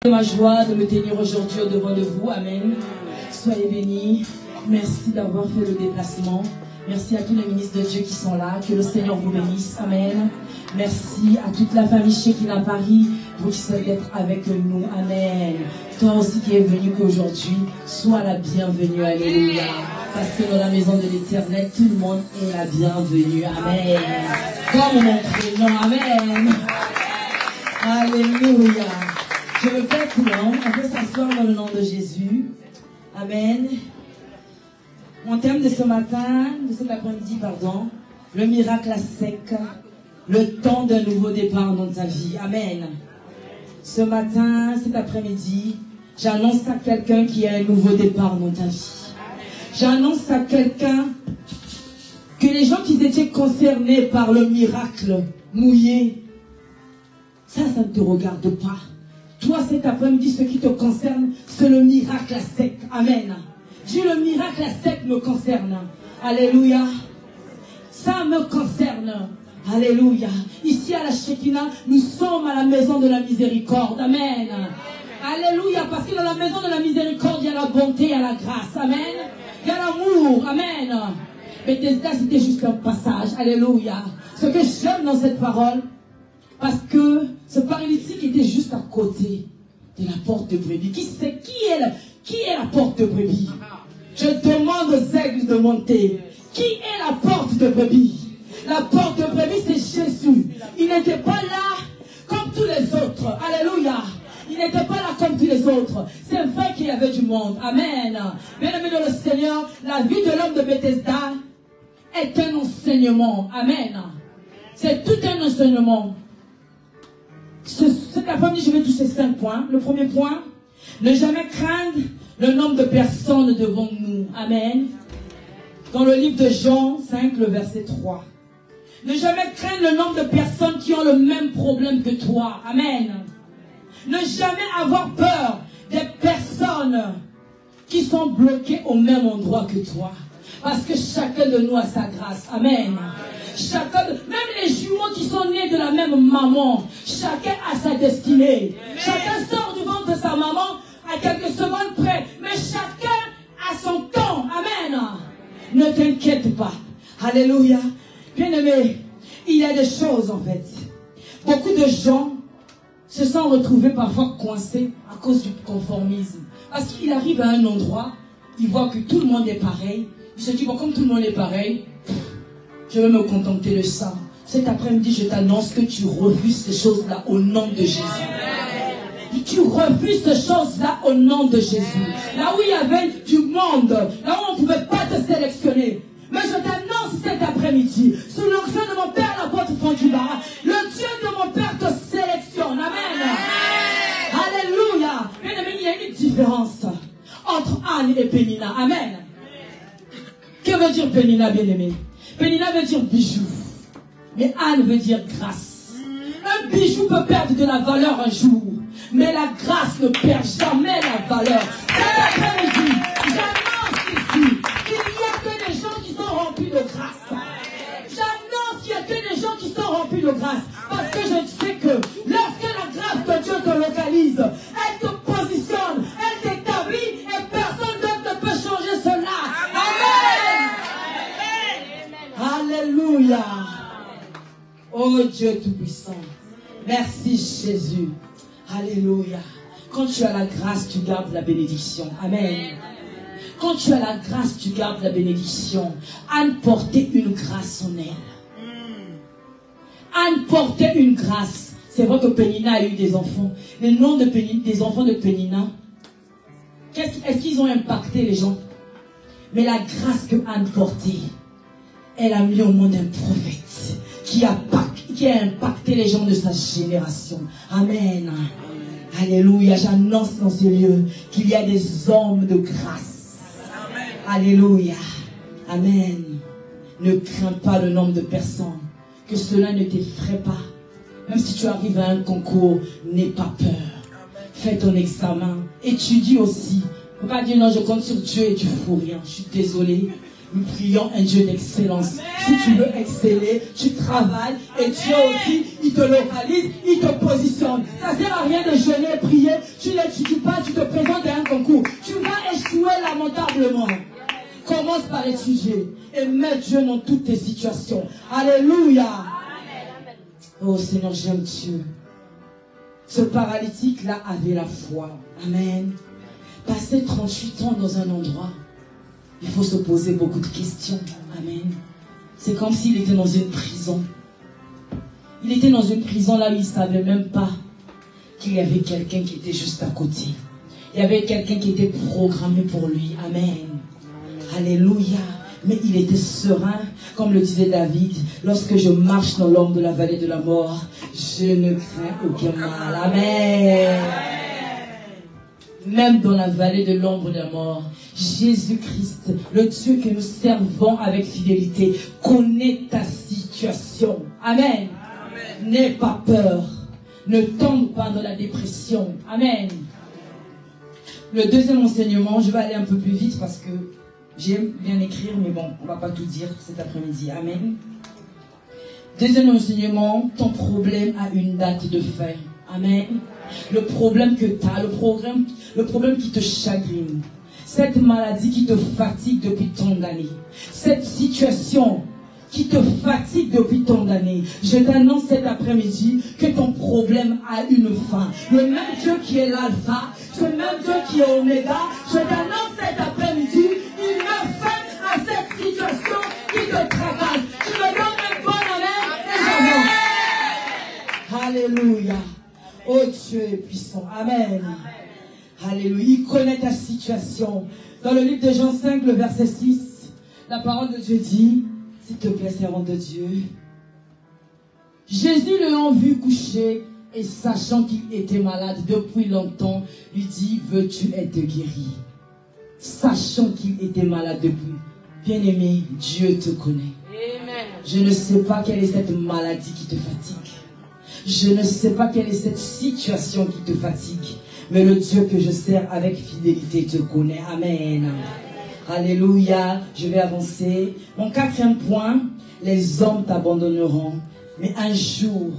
C'est ma joie de me tenir aujourd'hui au-devant de vous. Amen. Soyez bénis. Merci d'avoir fait le déplacement. Merci à tous les ministres de Dieu qui sont là. Que le Seigneur vous bénisse. Amen. Merci à toute la famille Shekinah Paris pour qui c'est d'être avec nous. Amen. Toi aussi qui es venu qu'aujourd'hui, sois la bienvenue. Alléluia. Parce que dans la maison de l'Éternel, tout le monde est la bienvenue. Amen. Comme mon prénom. Amen. Alléluia. Je me fais coulant. On peut s'asseoir dans le nom de Jésus. Amen. Mon thème de ce matin, de cet après-midi, pardon, le miracle à sec, le temps d'un nouveau départ dans ta vie. Amen. Ce matin, cet après-midi, j'annonce à quelqu'un qui a un nouveau départ dans ta vie. J'annonce à quelqu'un que les gens qui étaient concernés par le miracle mouillé, ça ne te regarde pas. Toi, cet après-midi, ce qui te concerne, c'est le miracle à sec. Amen. Dis, le miracle à sec me concerne. Alléluia. Ça me concerne. Alléluia. Ici à la Shekinah, nous sommes à la maison de la miséricorde. Amen. Alléluia. Parce que dans la maison de la miséricorde, il y a la bonté, il y a la grâce. Amen. Il y a l'amour. Amen. Bethesda, c'était juste un passage. Alléluia. Ce que j'aime dans cette parole, parce que ce paralytique était juste à côté de la porte de brebis. Qui est la porte de brebis? Je demande aux aigles de monter. Qui est la porte de brebis? La porte de brebis, c'est Jésus. Il n'était pas là comme tous les autres. Alléluia. Il n'était pas là comme tous les autres. C'est vrai qu'il y avait du monde. Amen. Bien-aimé dans le Seigneur, la vie de l'homme de Bethesda est un enseignement. Amen. C'est tout un enseignement. Cet après-midi, je vais toucher 5 points. Le premier point, ne jamais craindre le nombre de personnes devant nous. Amen. Dans le livre de Jean 5, le verset 3. Ne jamais craindre le nombre de personnes qui ont le même problème que toi. Amen. Ne jamais avoir peur des personnes qui sont bloquées au même endroit que toi. Parce que chacun de nous a sa grâce. Amen. Chacun, même les jumeaux qui sont nés de la même maman, chacun a sa destinée. Chacun sort du ventre de sa maman à quelques secondes près, mais chacun a son temps. Amen. Ne t'inquiète pas. Alléluia. Bien-aimé, il y a des choses en fait. Beaucoup de gens se sont retrouvés parfois coincés à cause du conformisme. Parce qu'il arrive à un endroit, il voit que tout le monde est pareil. Il se dit, bon, comme tout le monde est pareil, je vais me contenter de ça. Cet après-midi, je t'annonce que tu refuses ces choses-là au nom de Jésus. Tu refuses ces choses-là au nom de Jésus. Là où il y avait du monde, là où on ne pouvait pas te sélectionner. Mais je t'annonce cet après-midi, sous l'onction de mon Père, l'apôtre Franck-Dubara, le Dieu de mon Père te sélectionne. Amen. Alléluia. Bien-aimé, il y a une différence entre Anne et Pénina. Amen. Que veut dire Pénina, bien-aimé? Pénina veut dire bijou. Mais Anne veut dire grâce. Un bijou peut perdre de la valeur un jour. Mais la grâce ne perd jamais la valeur. Cet après-midi, j'annonce ici qu'il n'y a que des gens qui sont remplis de grâce. J'annonce qu'il n'y a que des gens qui sont remplis de grâce. Parce que je sais que lorsque la grâce de Dieu te localise, elle te positionne, elle t'établit et personne d'autre ne peut changer cela. Amen. Alléluia. Oh Dieu Tout-Puissant. Merci Jésus. Alléluia. Quand tu as la grâce, tu gardes la bénédiction. Amen. Quand tu as la grâce, tu gardes la bénédiction. Anne portait une grâce en elle. Anne portait une grâce. C'est vrai que Pénina a eu des enfants. Les noms de des enfants de Pénina, est-ce qu'ils ont impacté les gens? Mais la grâce que Anne portait, elle a mis au monde un prophète qui a impacté les gens de sa génération. Amen. Alléluia. J'annonce dans ce lieu qu'il y a des hommes de grâce. Alléluia. Amen. Ne crains pas le nombre de personnes. Que cela ne t'effraie pas. Même si tu arrives à un concours, n'aie pas peur. Fais ton examen. Étudie aussi. Ne faut pas dire non, je compte sur Dieu et tu ne fous rien. Je suis désolée. Nous prions un Dieu d'excellence. Si tu veux exceller, tu travailles et Dieu aussi, il te localise, il te positionne. Ça ne sert à rien de jeûner et prier. Tu n'étudies pas, tu te présentes à un concours. Tu vas échouer lamentablement. Commence par étudier et mets Dieu dans toutes tes situations. Alléluia. Oh Seigneur, j'aime Dieu. Ce paralytique-là avait la foi. Amen. Passer 38 ans dans un endroit, il faut se poser beaucoup de questions. Amen. C'est comme s'il était dans une prison. Il était dans une prison là où il ne savait même pas qu'il y avait quelqu'un qui était juste à côté. Il y avait quelqu'un qui était programmé pour lui. Amen. Alléluia. Mais il était serein, comme le disait David. Lorsque je marche dans l'ombre de la vallée de la mort, je ne crains aucun mal. Amen. Même dans la vallée de l'ombre de la mort, Jésus-Christ, le Dieu que nous servons avec fidélité, connaît ta situation. Amen. N'aie pas peur. Ne tombe pas dans la dépression. Amen. Le deuxième enseignement, je vais aller un peu plus vite parce que j'aime bien écrire, mais bon, on ne va pas tout dire cet après-midi. Amen. Deuxième enseignement, ton problème a une date de fin. Amen. Le problème que tu as, le problème qui te chagrine, cette maladie qui te fatigue depuis tant d'années, cette situation qui te fatigue depuis tant d'années, je t'annonce cet après-midi que ton problème a une fin. Le même Dieu qui est l'alpha, ce même Dieu qui est oméga, je t'annonce cet après-midi, il met fin à cette situation qui te tracasse. Tu me donnes un bon amen et j'avance. Alléluia. Oh, Dieu est puissant. Amen. Alléluia. Il connaît ta situation. Dans le livre de Jean 5, le verset 6, la parole de Dieu dit, s'il te plaît, servant de Dieu, Jésus l'ayant vu coucher et sachant qu'il était malade depuis longtemps, lui dit, veux-tu être guéri? Sachant qu'il était malade depuis. Bien-aimé, Dieu te connaît. Amen. Je ne sais pas quelle est cette maladie qui te fatigue. Je ne sais pas quelle est cette situation qui te fatigue. Mais le Dieu que je sers avec fidélité te connaît. Amen. Alléluia. Je vais avancer. Mon quatrième point, les hommes t'abandonneront. Mais un jour,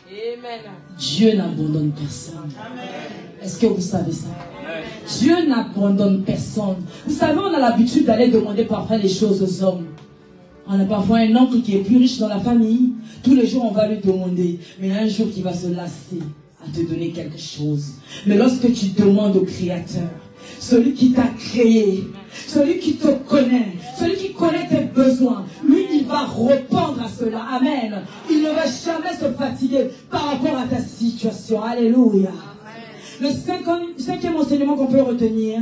Amen. Dieu n'abandonne personne. Est-ce que vous savez ça? Dieu n'abandonne personne. Vous savez, on a l'habitude d'aller demander parfois les choses aux hommes. On a parfois un oncle qui est plus riche dans la famille. Tous les jours, on va lui demander. Mais un jour, il va se lasser à te donner quelque chose. Mais lorsque tu demandes au Créateur, celui qui t'a créé, celui qui te connaît, celui qui connaît tes besoins, lui, il va répondre à cela. Amen. Il ne va jamais se fatiguer par rapport à ta situation. Alléluia. Le cinquième enseignement qu'on peut retenir,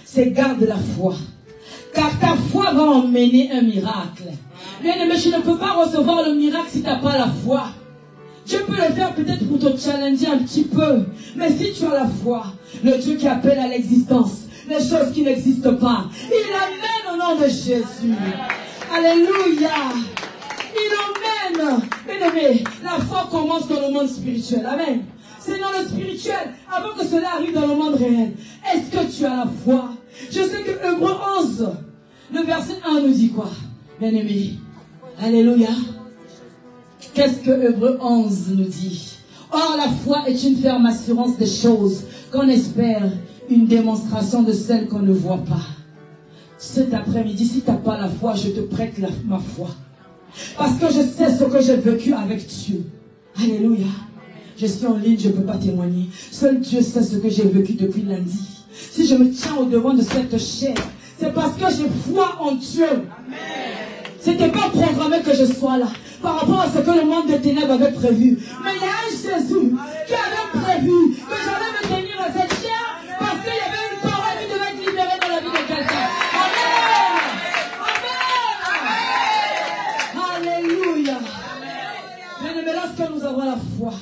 c'est garde la foi. Car ta foi va emmener un miracle. Bien-aimé, je ne peux pas recevoir le miracle si tu n'as pas la foi. Dieu peut le faire peut-être pour te challenger un petit peu. Mais si tu as la foi, le Dieu qui appelle à l'existence les choses qui n'existent pas, il amène au nom de Jésus. Alléluia. Il emmène. Bien-aimé, la foi commence dans le monde spirituel. Amen. C'est dans le spirituel avant que cela arrive dans le monde réel. Est-ce que tu as la foi? Je sais que Hébreux 11, le verset 1 nous dit quoi? Bien-aimé, alléluia. Qu'est-ce que Hébreux 11 nous dit? Or, la foi est une ferme assurance des choses qu'on espère, une démonstration de celles qu'on ne voit pas. Cet après-midi, si tu n'as pas la foi, je te prête ma foi. Parce que je sais ce que j'ai vécu avec Dieu. Alléluia. Je suis en ligne, je ne peux pas témoigner. Seul Dieu sait ce que j'ai vécu depuis lundi. Si je me tiens au devant de cette chair, c'est parce que j'ai foi en Dieu. Ce n'était pas programmé que je sois là par rapport à ce que le monde des ténèbres avait prévu. Mais il y a un Jésus qui avait prévu que j'allais me tenir à cette chair parce qu'il y avait une parole qui devait être libérée dans la vie de quelqu'un. Amen. Alléluia. Mais lorsque nous avons la foi,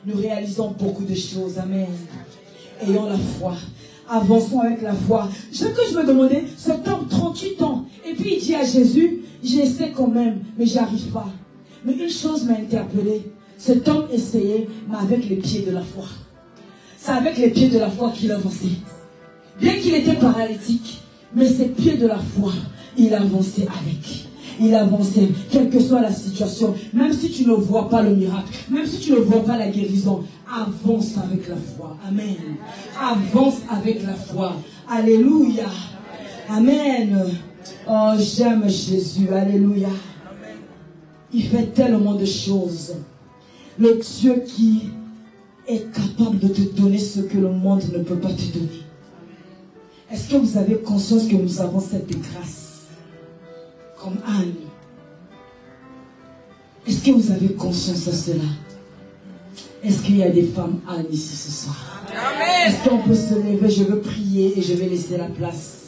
nous réalisons beaucoup de choses. Amen. Ayons la foi. Avançons avec la foi. Ce que je me demandais, cet homme, 38 ans. Et puis il dit à Jésus, j'essaie quand même, mais j'arrive pas. Mais une chose m'a interpellé. Cet homme essayait, mais avec les pieds de la foi. C'est avec les pieds de la foi qu'il avançait. Bien qu'il était paralytique, Mais ses pieds de la foi, il avançait avec. Il avançait, quelle que soit la situation. Même si tu ne vois pas le miracle, même si tu ne vois pas la guérison, avance avec la foi. Amen. Avance avec la foi. Alléluia. Amen. Oh, j'aime Jésus. Alléluia. Il fait tellement de choses. Le Dieu qui est capable de te donner ce que le monde ne peut pas te donner. Est-ce que vous avez conscience que nous avons cette grâce? Comme Anne. Est-ce que vous avez conscience de cela? Est-ce qu'il y a des femmes Anne ici ce soir? Est-ce qu'on peut se lever? Je veux prier et je vais laisser la place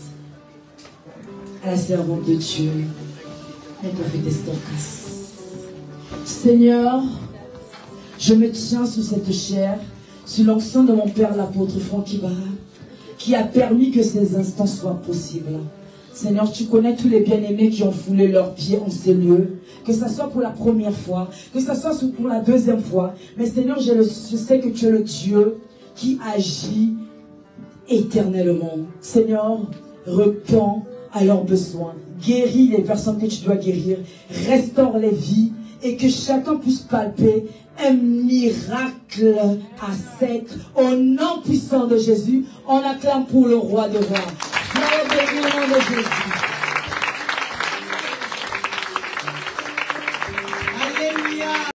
à la servante de Dieu, la prophétesse Dorcas. Seigneur, je me tiens sous cette chair, sous l'onction de mon Père l'apôtre Franck Ibara, qui a permis que ces instants soient possibles. Seigneur, tu connais tous les bien-aimés qui ont foulé leurs pieds en ces lieux, que ce soit pour la première fois, que ce soit pour la deuxième fois. Mais Seigneur, je sais que tu es le Dieu qui agit éternellement. Seigneur, réponds à leurs besoins. Guéris les personnes que tu dois guérir. Restaure les vies et que chacun puisse palper un miracle à sec. Au nom puissant de Jésus, on acclame pour le roi des rois. Gloire au nom de Jésus.